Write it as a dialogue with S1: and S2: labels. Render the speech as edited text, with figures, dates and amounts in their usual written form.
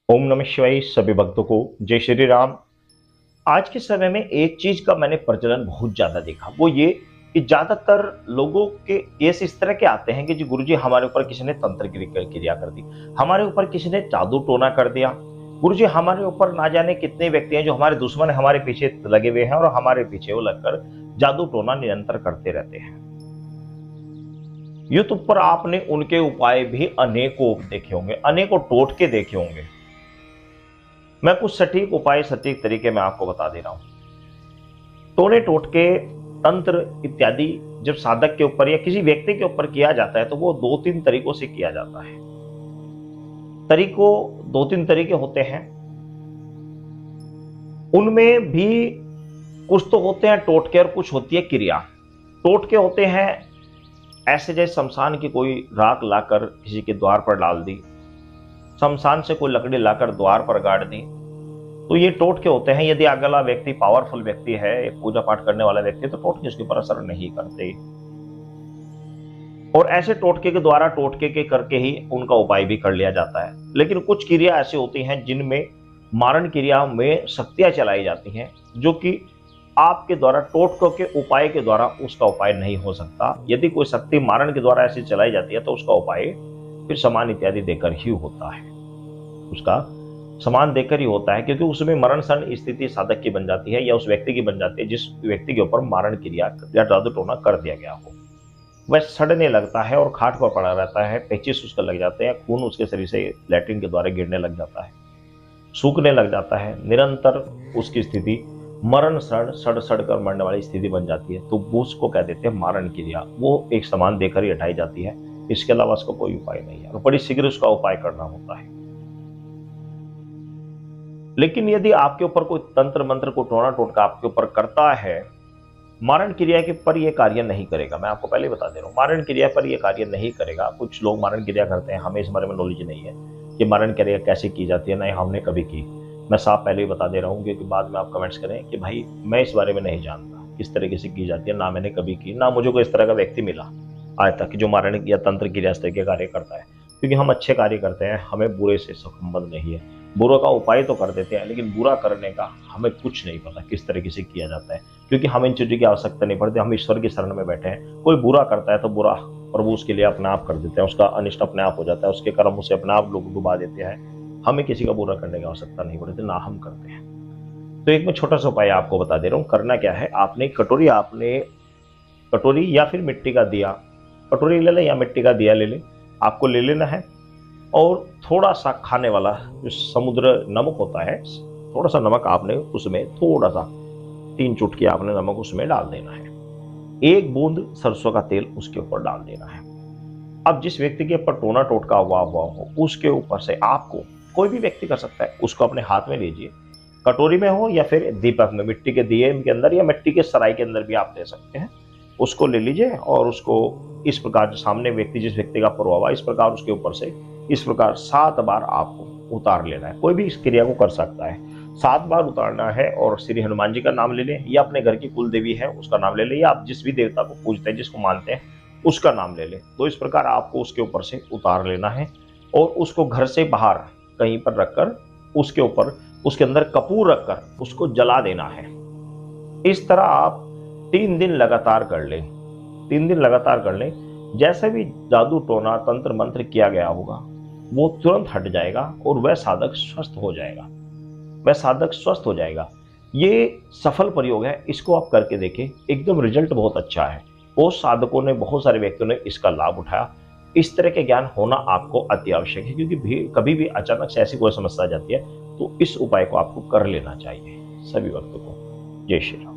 S1: ओम नमः शिवाय। सभी भक्तों को जय श्री राम। आज के समय में एक चीज का मैंने प्रचलन बहुत ज्यादा देखा, वो ये कि ज्यादातर लोगों के केस इस तरह के आते हैं कि जी गुरुजी हमारे ऊपर किसी ने तंत्र क्रिया कर दी, हमारे ऊपर किसी ने जादू टोना कर दिया। गुरुजी हमारे ऊपर ना जाने कितने व्यक्ति हैं जो हमारे दुश्मन हमारे पीछे लगे हुए हैं और हमारे पीछे वो लगकर जादू टोना निरंतर करते रहते हैं। यूट्यूब पर आपने उनके उपाय भी अनेकों देखे होंगे, अनेकों टोटके देखे होंगे। मैं कुछ सटीक उपाय सटीक तरीके में आपको बता दे रहा हूं। टोने टोटके तंत्र इत्यादि जब साधक के ऊपर या किसी व्यक्ति के ऊपर किया जाता है तो वो दो तीन तरीकों से किया जाता है। दो तीन तरीके होते हैं, उनमें भी कुछ तो होते हैं टोटके और कुछ होती है क्रिया। टोटके होते हैं ऐसे जैसे शमशान की कोई राख लाकर किसी के द्वार पर डाल दी, शमशान से कोई लकड़ी लाकर द्वार पर गाड़ दी, तो ये टोटके होते हैं। यदि अगला व्यक्ति पावरफुल व्यक्ति है, पूजा पाठ करने वाला व्यक्ति है, तो टोटके उसके ऊपर असर नहीं करते। और ऐसे टोटके के द्वारा टोटके के करके ही उनका उपाय भी कर लिया जाता है। लेकिन कुछ क्रिया ऐसी होती हैं जिनमें मारण क्रिया में शक्तियां चलाई जाती हैं, जो कि आपके द्वारा टोटकों के उपाय के द्वारा उसका उपाय नहीं हो सकता। यदि कोई शक्ति मारण के द्वारा ऐसी चलाई जाती है तो उसका उपाय फिर सामान इत्यादि देकर ही होता है, उसका सामान देकर ही होता है, क्योंकि उसमें मरण क्षण स्थिति साधक की बन जाती है या उस व्यक्ति की बन जाती है जिस व्यक्ति के ऊपर मारण क्रिया या जादू टोना कर दिया गया हो। वह सड़ने लगता है और खाट पर पड़ा रहता है, पेचिस उसका लग जाते हैं, खून उसके शरीर से लैट्रिन के द्वारा गिरने लग जाता है, सूखने लग जाता है, निरंतर उसकी स्थिति मरण क्षण सड़ सड़ कर मरने वाली स्थिति बन जाती है। तो वो उसको कह देते हैं मारण क्रिया। वो एक सामान देकर ही हटाई जाती है, इसके अलावा उसका कोई उपाय नहीं है और बड़ी शीघ्र उसका उपाय करना होता है। लेकिन यदि आपके ऊपर कोई तंत्र मंत्र को टोना टोटका आपके ऊपर करता है, मारण क्रिया के पर यह कार्य नहीं करेगा। मैं आपको पहले बता दे रहा हूं, मारण क्रिया पर यह कार्य नहीं करेगा। कुछ लोग मारण क्रिया करते हैं, हमें इस बारे में नॉलेज नहीं है कि मारण क्रिया कैसे की जाती है, नहीं हमने कभी की। मैं साफ पहले ही बता दे रहा हूँ, क्योंकि बाद में आप कमेंट्स करें कि भाई मैं इस बारे में नहीं जानता किस तरीके से की जाती है, ना मैंने कभी की, ना मुझे कोई इस तरह का व्यक्ति मिला आज तक जो मारण या तंत्र क्रिया इस तरह के कार्य करता है। क्योंकि हम अच्छे कार्य करते हैं, हमें बुरे से संबंध नहीं है। बुरा का उपाय तो कर देते हैं, लेकिन बुरा करने का हमें कुछ नहीं पता किस तरीके से किया जाता है, क्योंकि हमें इन चीज़ों की आवश्यकता नहीं पड़ती। हम ईश्वर की शरण में बैठे हैं। कोई बुरा करता है तो बुरा प्रभु उसके लिए अपने आप कर देते हैं, उसका अनिष्ट अपने आप हो जाता है, उसके कर्म उसे अपने आप लोग डुबा देते हैं। हमें किसी का बुरा करने की आवश्यकता नहीं पड़ती, ना हम करते हैं। तो एक मैं छोटा सा उपाय आपको बता दे रहा हूँ। करना क्या है, आपने कटोरी या फिर मिट्टी का दिया, कटोरी ले लें या मिट्टी का दिया ले लें, आपको ले लेना है। और थोड़ा सा खाने वाला जो समुद्र नमक होता है, थोड़ा सा नमक आपने उसमें थोड़ा सा 3 चुटकी आपने नमक उसमें डाल देना है। 1 बूंद सरसों का तेल उसके ऊपर डाल देना है। अब जिस व्यक्ति के ऊपर टोना टोटका हुआ हो, उसके ऊपर से आपको, कोई भी व्यक्ति कर सकता है, उसको अपने हाथ में लीजिए, कटोरी में हो या फिर दीपक में, मिट्टी के दिए के अंदर या मिट्टी के सराय के अंदर भी आप ले सकते हैं। उसको ले लीजिए और उसको इस प्रकार, जो सामने व्यक्ति जिस व्यक्ति का पुरवा हुआ, इस प्रकार उसके ऊपर से इस प्रकार 7 बार आपको उतार लेना है। कोई भी इस क्रिया को कर सकता है, 7 बार उतारना है। और श्री हनुमान जी का नाम ले लें, या अपने घर की कुल देवी है उसका नाम ले लें, या आप जिस भी देवता को पूजते हैं, जिसको मानते हैं, उसका नाम ले लें। तो इस प्रकार आपको उसके ऊपर से उतार लेना है और उसको घर से बाहर कहीं पर रखकर उसके ऊपर, उसके अंदर कपूर रखकर उसको जला देना है। इस तरह आप 3 दिन लगातार कर लें। 3 दिन लगातार कर लें। जैसे भी जादू टोना तंत्र मंत्र किया गया होगा वो तुरंत हट जाएगा और वह साधक स्वस्थ हो जाएगा, वह साधक स्वस्थ हो जाएगा। ये सफल प्रयोग है, इसको आप करके देखें, एकदम रिजल्ट बहुत अच्छा है। बहुत साधकों ने, बहुत सारे व्यक्तियों ने इसका लाभ उठाया। इस तरह के ज्ञान होना आपको अति आवश्यक है, क्योंकि कभी भी अचानक से ऐसी कोई समस्या आ जाती है तो इस उपाय को आपको कर लेना चाहिए। सभी वक्तों को जय श्री राम।